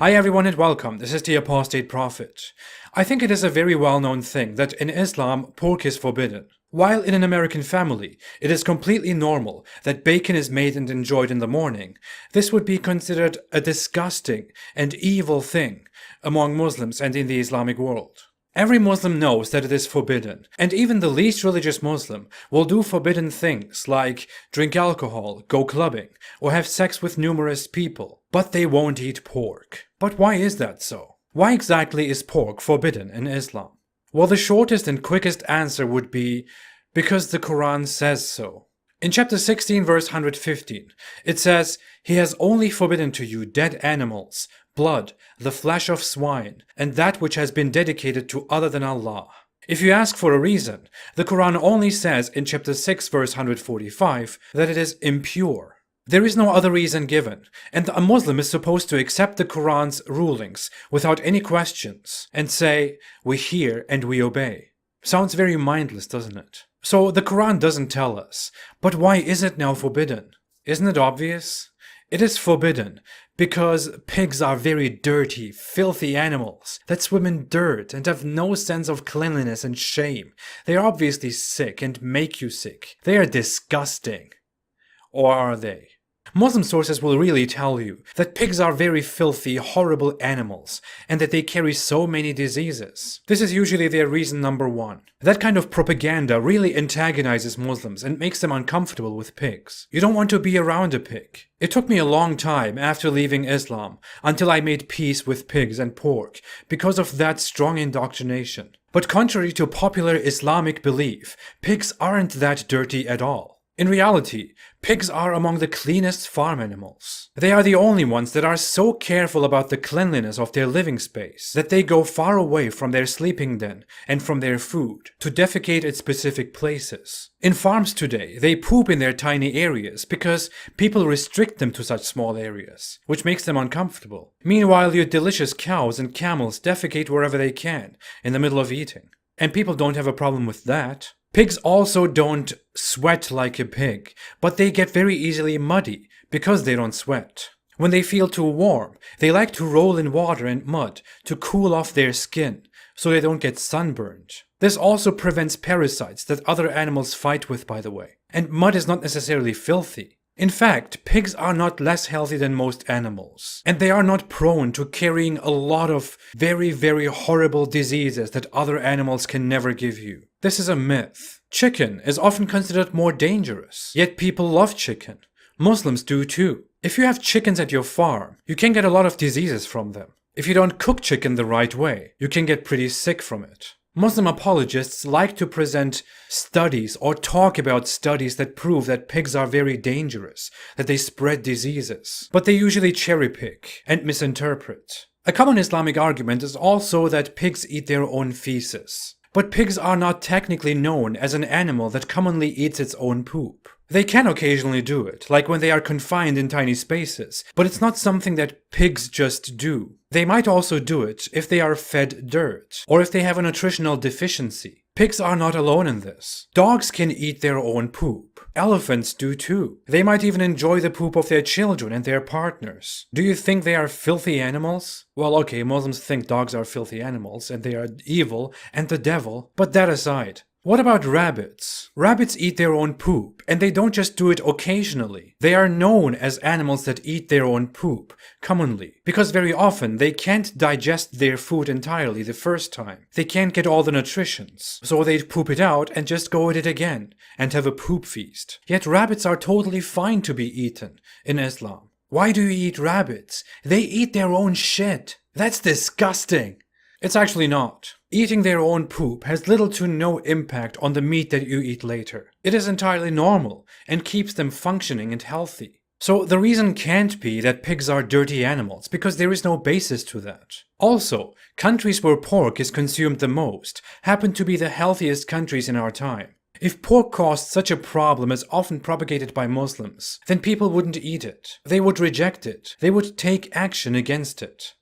Hi everyone and welcome, this is the Apostate Prophet. I think it is a very well-known thing that in Islam, pork is forbidden. While in an American family, it is completely normal that bacon is made and enjoyed in the morning, this would be considered a disgusting and evil thing among Muslims and in the Islamic world. Every Muslim knows that it is forbidden, and even the least religious Muslim will do forbidden things like drink alcohol, go clubbing, or have sex with numerous people, but they won't eat pork. But why is that so? Why exactly is pork forbidden in Islam? Well, the shortest and quickest answer would be because the Quran says so. In chapter 16 verse 115, it says, "He has only forbidden to you dead animals, blood, the flesh of swine, and that which has been dedicated to other than Allah." If you ask for a reason, the Quran only says in chapter 6 verse 145 that it is impure. There is no other reason given, and a Muslim is supposed to accept the Quran's rulings without any questions and say, "We hear and we obey." Sounds very mindless, doesn't it? So the Quran doesn't tell us, but why is it now forbidden? Isn't it obvious? It is forbidden because pigs are very dirty, filthy animals that swim in dirt and have no sense of cleanliness and shame. They are obviously sick and make you sick. They are disgusting. Or are they? Muslim sources will really tell you that pigs are very filthy, horrible animals, and that they carry so many diseases. This is usually their reason number one. That kind of propaganda really antagonizes Muslims and makes them uncomfortable with pigs. You don't want to be around a pig. It took me a long time after leaving Islam until I made peace with pigs and pork because of that strong indoctrination. But contrary to popular Islamic belief, pigs aren't that dirty at all. In reality, pigs are among the cleanest farm animals. They are the only ones that are so careful about the cleanliness of their living space that they go far away from their sleeping den and from their food to defecate at specific places. In farms today, they poop in their tiny areas because people restrict them to such small areas, which makes them uncomfortable. Meanwhile, your delicious cows and camels defecate wherever they can, in the middle of eating. And people don't have a problem with that. Pigs also don't sweat like a pig, but they get very easily muddy because they don't sweat. When they feel too warm, they like to roll in water and mud to cool off their skin so they don't get sunburned. This also prevents parasites that other animals fight with, by the way. And mud is not necessarily filthy. In fact, pigs are not less healthy than most animals, and they are not prone to carrying a lot of very, very horrible diseases that other animals can never give you. This is a myth. Chicken is often considered more dangerous, yet people love chicken. Muslims do too. If you have chickens at your farm, you can get a lot of diseases from them. If you don't cook chicken the right way, you can get pretty sick from it. Muslim apologists like to present studies or talk about studies that prove that pigs are very dangerous, that they spread diseases, but they usually cherry pick and misinterpret. A common Islamic argument is also that pigs eat their own feces. But pigs are not technically known as an animal that commonly eats its own poop. They can occasionally do it, like when they are confined in tiny spaces, but it's not something that pigs just do. They might also do it if they are fed dirt, or if they have a nutritional deficiency. Pigs are not alone in this. Dogs can eat their own poop. Elephants do too. They might even enjoy the poop of their children and their partners. Do you think they are filthy animals? Well, okay, Muslims think dogs are filthy animals and they are evil and the devil, but that aside. What about rabbits? Rabbits eat their own poop, and they don't just do it occasionally. They are known as animals that eat their own poop, commonly, because very often they can't digest their food entirely the first time. They can't get all the nutritions, so they poop it out and just go at it again, and have a poop feast. Yet rabbits are totally fine to be eaten in Islam. Why do you eat rabbits? They eat their own shit. That's disgusting. It's actually not. Eating their own poop has little to no impact on the meat that you eat later. It is entirely normal and keeps them functioning and healthy. So the reason can't be that pigs are dirty animals, because there is no basis to that. Also, countries where pork is consumed the most happen to be the healthiest countries in our time. If pork caused such a problem as often propagated by Muslims, then people wouldn't eat it. They would reject it. They would take action against it.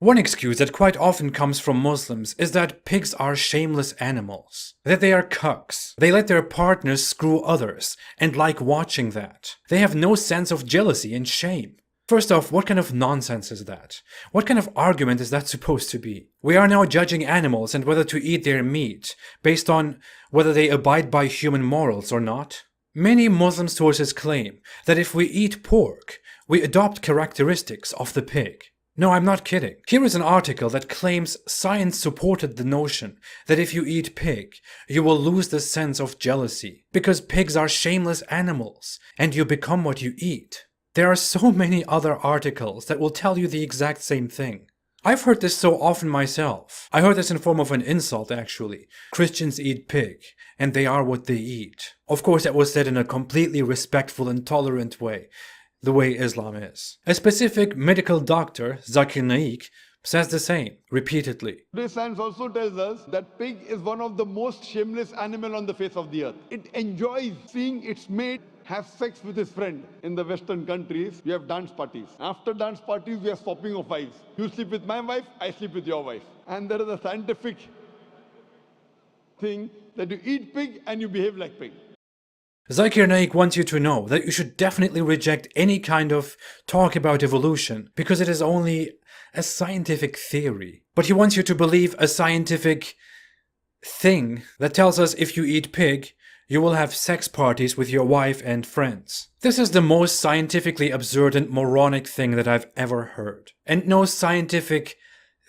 One excuse that quite often comes from Muslims is that pigs are shameless animals, that they are cucks. They let their partners screw others and like watching that. They have no sense of jealousy and shame. First off, what kind of nonsense is that? What kind of argument is that supposed to be? We are now judging animals and whether to eat their meat based on whether they abide by human morals or not. Many Muslim sources claim that if we eat pork, we adopt characteristics of the pig. No, I'm not kidding. Here is an article that claims science supported the notion that if you eat pig, you will lose the sense of jealousy, because pigs are shameless animals, and you become what you eat. There are so many other articles that will tell you the exact same thing. I've heard this so often myself. I heard this in form of an insult, actually. Christians eat pig, and they are what they eat. Of course, that was said in a completely respectful and tolerant way, the way Islam is. A specific medical doctor, Zakir Naik, says the same, repeatedly. Today science also tells us that pig is one of the most shameless animal on the face of the earth. It enjoys seeing its mate have sex with his friend. In the Western countries, we have dance parties. After dance parties, we are swapping of wives. You sleep with my wife, I sleep with your wife. And there is a scientific thing that you eat pig and you behave like pig. Zakir Naik wants you to know that you should definitely reject any kind of talk about evolution because it is only a scientific theory. But he wants you to believe a scientific thing that tells us if you eat pig, you will have sex parties with your wife and friends. This is the most scientifically absurd and moronic thing that I've ever heard. And no scientific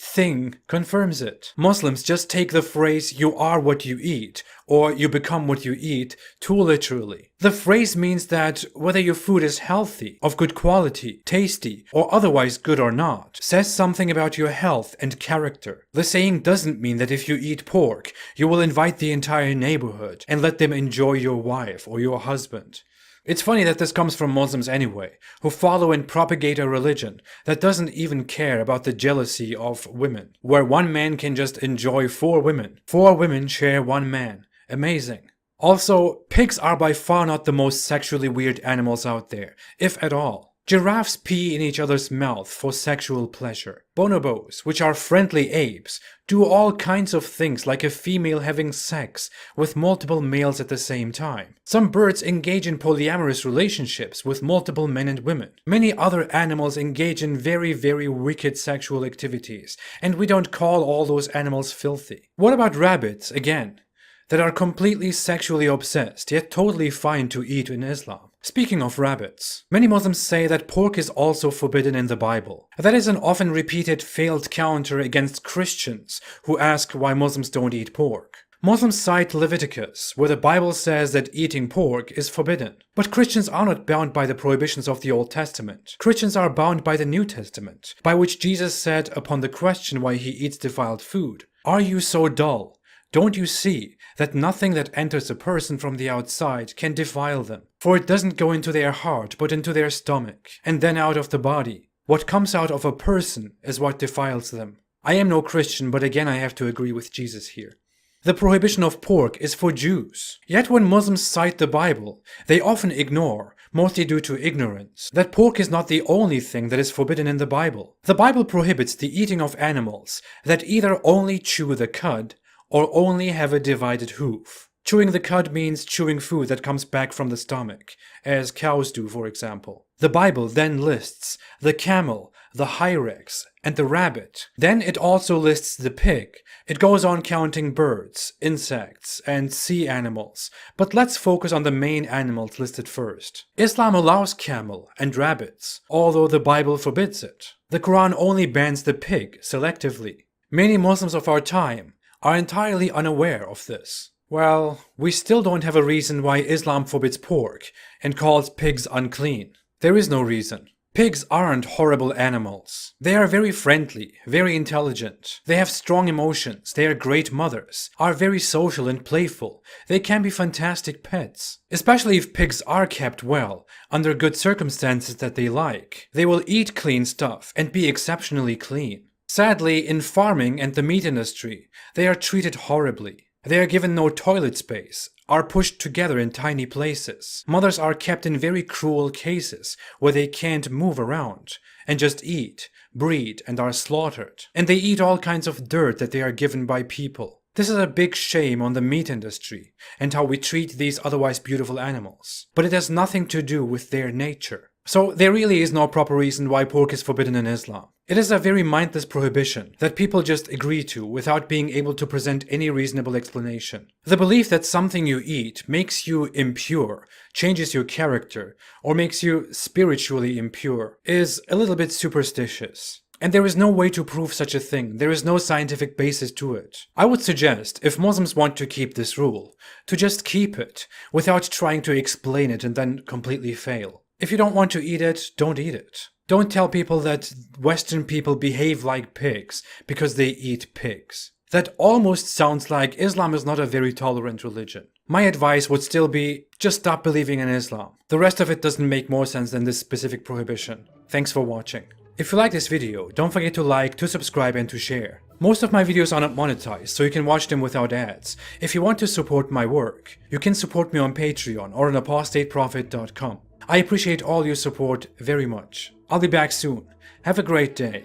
thing confirms it. Muslims just take the phrase "you are what you eat" or "you become what you eat" too literally. The phrase means that whether your food is healthy, of good quality, tasty, or otherwise good or not, says something about your health and character. The saying doesn't mean that if you eat pork, you will invite the entire neighborhood and let them enjoy your wife or your husband. It's funny that this comes from Muslims anyway, who follow and propagate a religion that doesn't even care about the jealousy of women, where one man can just enjoy 4 women. 4 women share 1 man. Amazing. Also, pigs are by far not the most sexually weird animals out there, if at all. Giraffes pee in each other's mouth for sexual pleasure. Bonobos, which are friendly apes, do all kinds of things like a female having sex with multiple males at the same time. Some birds engage in polyamorous relationships with multiple men and women. Many other animals engage in very, very wicked sexual activities, and we don't call all those animals filthy. What about rabbits, again, that are completely sexually obsessed, yet totally fine to eat in Islam? Speaking of rabbits, many Muslims say that pork is also forbidden in the Bible. That is an often repeated failed counter against Christians who ask why Muslims don't eat pork. Muslims cite Leviticus, where the Bible says that eating pork is forbidden. But Christians are not bound by the prohibitions of the Old Testament. Christians are bound by the New Testament, by which Jesus said upon the question why he eats defiled food, "Are you so dull? Don't you see that nothing that enters a person from the outside can defile them? For it doesn't go into their heart, but into their stomach, and then out of the body. What comes out of a person is what defiles them." I am no Christian, but again I have to agree with Jesus here. The prohibition of pork is for Jews. Yet when Muslims cite the Bible, they often ignore, mostly due to ignorance, that pork is not the only thing that is forbidden in the Bible. The Bible prohibits the eating of animals that either only chew the cud or only have a divided hoof. Chewing the cud means chewing food that comes back from the stomach, as cows do, for example. The Bible then lists the camel, the hyrax, and the rabbit. Then it also lists the pig. It goes on counting birds, insects, and sea animals. But let's focus on the main animals listed first. Islam allows camel and rabbits, although the Bible forbids it. The Quran only bans the pig selectively. Many Muslims of our time are entirely unaware of this. Well, we still don't have a reason why Islam forbids pork and calls pigs unclean. There is no reason. Pigs aren't horrible animals. They are very friendly, very intelligent. They have strong emotions. They are great mothers, are very social and playful. They can be fantastic pets. Especially if pigs are kept well, under good circumstances that they like. They will eat clean stuff and be exceptionally clean. Sadly, in farming and the meat industry, they are treated horribly. They are given no toilet space, are pushed together in tiny places. Mothers are kept in very cruel cases where they can't move around and just eat, breed, and are slaughtered. And they eat all kinds of dirt that they are given by people. This is a big shame on the meat industry and how we treat these otherwise beautiful animals. But it has nothing to do with their nature. So there really is no proper reason why pork is forbidden in Islam. It is a very mindless prohibition that people just agree to without being able to present any reasonable explanation. The belief that something you eat makes you impure, changes your character, or makes you spiritually impure is a little bit superstitious. And there is no way to prove such a thing. There is no scientific basis to it. I would suggest, if Muslims want to keep this rule, to just keep it without trying to explain it and then completely fail. If you don't want to eat it, don't eat it. Don't tell people that Western people behave like pigs because they eat pigs. That almost sounds like Islam is not a very tolerant religion. My advice would still be, just stop believing in Islam. The rest of it doesn't make more sense than this specific prohibition. Thanks for watching. If you like this video, don't forget to like, to subscribe and to share. Most of my videos are not monetized, so you can watch them without ads. If you want to support my work, you can support me on Patreon or on apostateprophet.com. I appreciate all your support very much. I'll be back soon. Have a great day,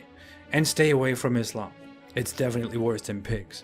and stay away from Islam. It's definitely worse than pigs.